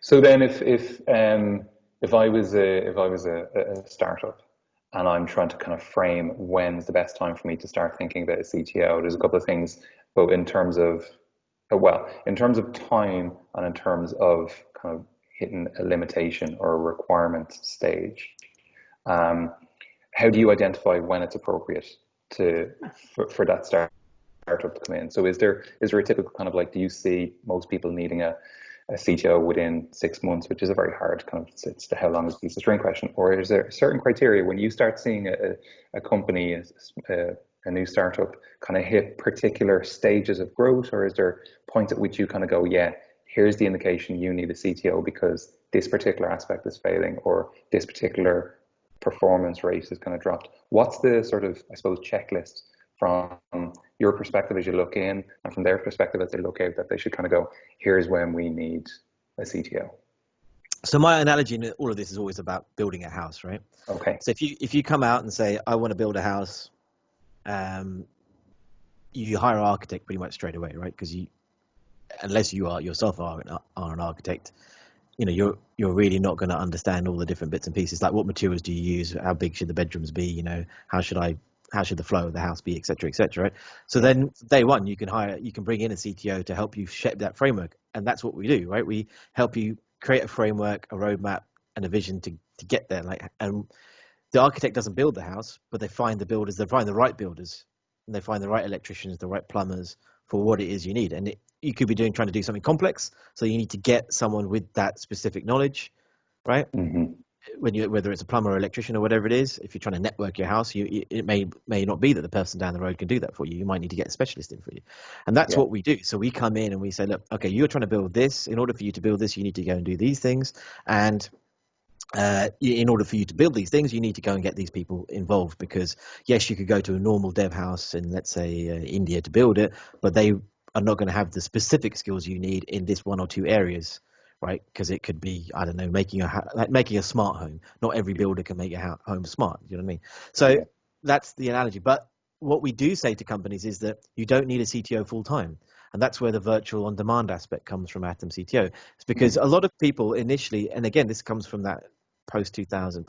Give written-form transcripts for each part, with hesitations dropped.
So then, if I was a startup and I'm trying to kind of frame when's the best time for me to start thinking about a CTO, there's a couple of things, both in terms of in terms of time and in terms of kind of hitting a limitation or a requirement stage. Um, how do you identify when it's appropriate for that startup to come in? So is there a typical kind of like, do you see most people needing a CTO within 6 months, which is a very hard kind of, it's the how long is a piece of string question, or is there certain criteria when you start seeing a company, a new startup kind of hit particular stages of growth, or is there points at which you kind of go, yeah, here's the indication you need a CTO because this particular aspect is failing or this particular performance rate is kind of dropped? What's the sort of, I suppose, checklist from your perspective as you look in and from their perspective as they look out that they should kind of go, here's when we need a CTO? So my analogy in all of this is always about building a house, right? Okay. So if you come out and say, I want to build a house, you hire an architect pretty much straight away, right? Because unless you are yourself are an architect, you're really not going to understand all the different bits and pieces. Like, what materials do you use? How big should the bedrooms be? How should the flow of the house be, et cetera, et cetera. Right? So then day one, you can bring in a CTO to help you shape that framework. And that's what we do, right? We help you create a framework, a roadmap, and a vision to get there. And the architect doesn't build the house, but they find the builders, they find the right builders, and they find the right electricians, the right plumbers for what it is you need. And you could be trying to do something complex, so you need to get someone with that specific knowledge, right? Mm-hmm. Whether it's a plumber or electrician or whatever it is, if you're trying to network your house, it may not be that the person down the road can do that for you. You might need to get a specialist in for you, and that's Yeah. what we do. So we come in and we say, look, okay, you're trying to build this. In order for you to build this, you need to go and do these things, and in order for you to build these things, you need to go and get these people involved, because yes, you could go to a normal dev house in, let's say, India to build it, but they are not going to have the specific skills you need in this one or two areas, right? Because it could be, I don't know, making a smart home. Not every builder can make a home smart. You know what I mean? So Yeah. that's the analogy. But what we do say to companies is that you don't need a CTO full time. And that's where the virtual on demand aspect comes from Atom CTO. It's because a lot of people initially, and again, this comes from that post 2000,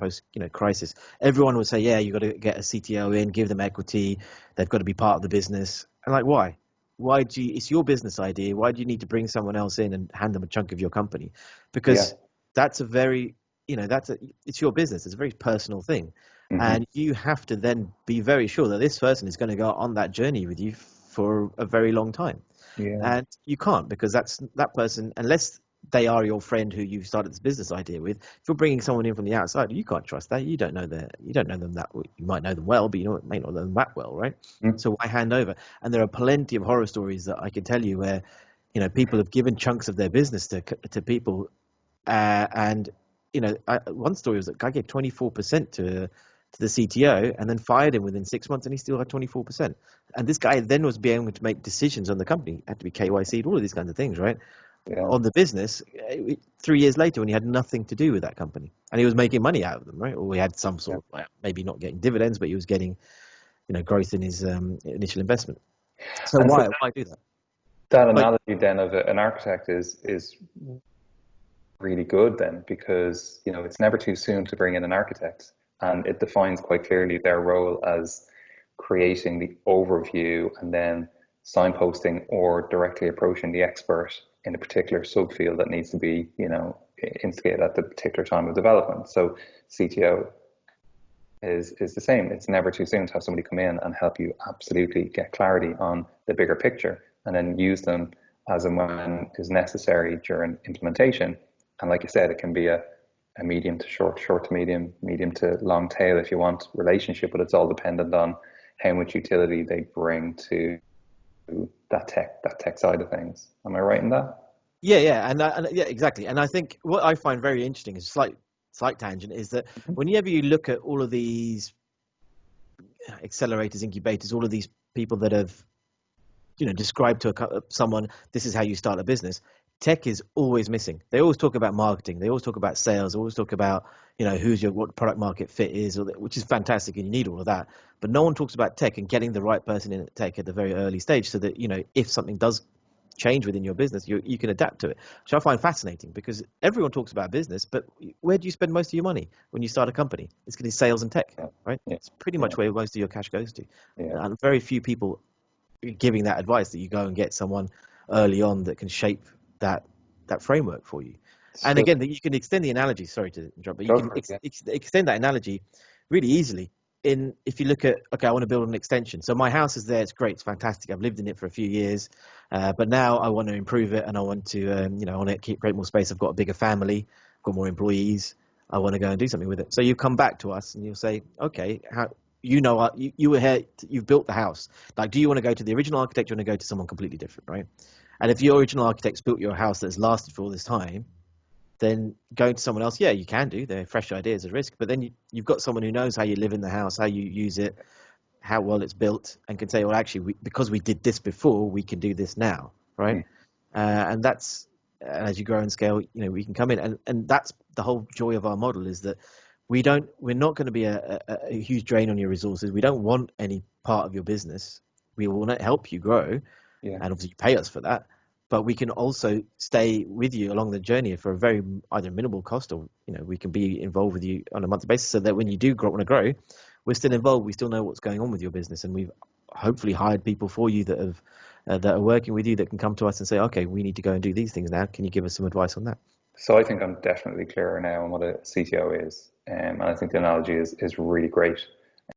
crisis, everyone would say, yeah, you got to get a CTO in, give them equity, they've got to be part of the business. And like, why? It's your business idea. Why do you need to bring someone else in and hand them a chunk of your company? Yeah. Because that's a very, it's your business. It's a very personal thing. Mm-hmm. And you have to then be very sure that this person is going to go on that journey with you for a very long time. Yeah. And you can't, because that person, unless they are your friend who you started this business idea with. If you're bringing someone in from the outside, you can't trust that. You don't know them that well. You might know them well, but you may not know them that well, right? Mm-hmm. So why hand over? And there are plenty of horror stories that I can tell you where, people have given chunks of their business to people, and one story was that guy gave 24% to the CTO and then fired him within 6 months, and he still had 24%. And this guy then was being able to make decisions on the company, had to be KYC'd, all of these kinds of things, right? Yeah. On the business 3 years later, when he had nothing to do with that company, and he was making money out of them, right? Or he had some sort of, maybe not getting dividends, but he was getting, growth in his initial investment. So And so why do that? that But analogy then of an architect is really good then, because it's never too soon to bring in an architect, and it defines quite clearly their role as creating the overview and then signposting or directly approaching the expert in a particular subfield that needs to be instigated at the particular time of development. So CTO is the same. It's never too soon to have somebody come in and help you absolutely get clarity on the bigger picture, and then use them as and when is necessary during implementation. And like you said, it can be a medium to short, short to medium, medium to long tail if you want relationship, but it's all dependent on how much utility they bring to that tech side of things. Am I right in that? yeah, and yeah, exactly. And I think what I find very interesting is slight tangent is that whenever you look at all of these accelerators, incubators, all of these people that have described to someone, this is how you start a business. Tech is always missing. They always talk about marketing. They always talk about sales. They always talk about, what product market fit is, which is fantastic, and you need all of that. But no one talks about tech and getting the right person in at tech at the very early stage, so that, if something does change within your business, you can adapt to it, which I find fascinating because everyone talks about business, but where do you spend most of your money when you start a company? It's going to be sales and tech, Yeah. right? Yeah. It's pretty Yeah. much where most of your cash goes to. Yeah. And very few people giving that advice that you go and get someone early on that can shape that framework for you. And So again, you can extend the analogy. Sorry to interrupt, but you go can for it. Yeah. extend that analogy really easily. In if you look at, okay, I want to build an extension. So my house is there. It's great. It's fantastic. I've lived in it for a few years, but now I want to improve it and I want to, I want to create more space. I've got a bigger family. I've got more employees. I want to go and do something with it. So you come back to us and you'll say, okay, you were here, you've built the house. Like, do you want to go to the original architect? Or do you want to go to someone completely different, right? And if your original architects built your house that's lasted for all this time, then going to someone else, yeah, you can do. They're fresh ideas at risk, but then you've got someone who knows how you live in the house, how you use it, how well it's built, and can say, well, actually, because we did this before, we can do this now, right? Mm. And that's as you grow and scale, we can come in, and that's the whole joy of our model is that we're not going to be a huge drain on your resources. We don't want any part of your business. We want to help you grow, Yeah. and obviously you pay us for that. But we can also stay with you along the journey for a very either minimal cost, or we can be involved with you on a monthly basis, so that when you do want to grow, we're still involved. We still know what's going on with your business, and we've hopefully hired people for you that are working with you that can come to us and say, okay, we need to go and do these things now. Can you give us some advice on that? So I think I'm definitely clearer now on what a CTO is, and I think the analogy is really great.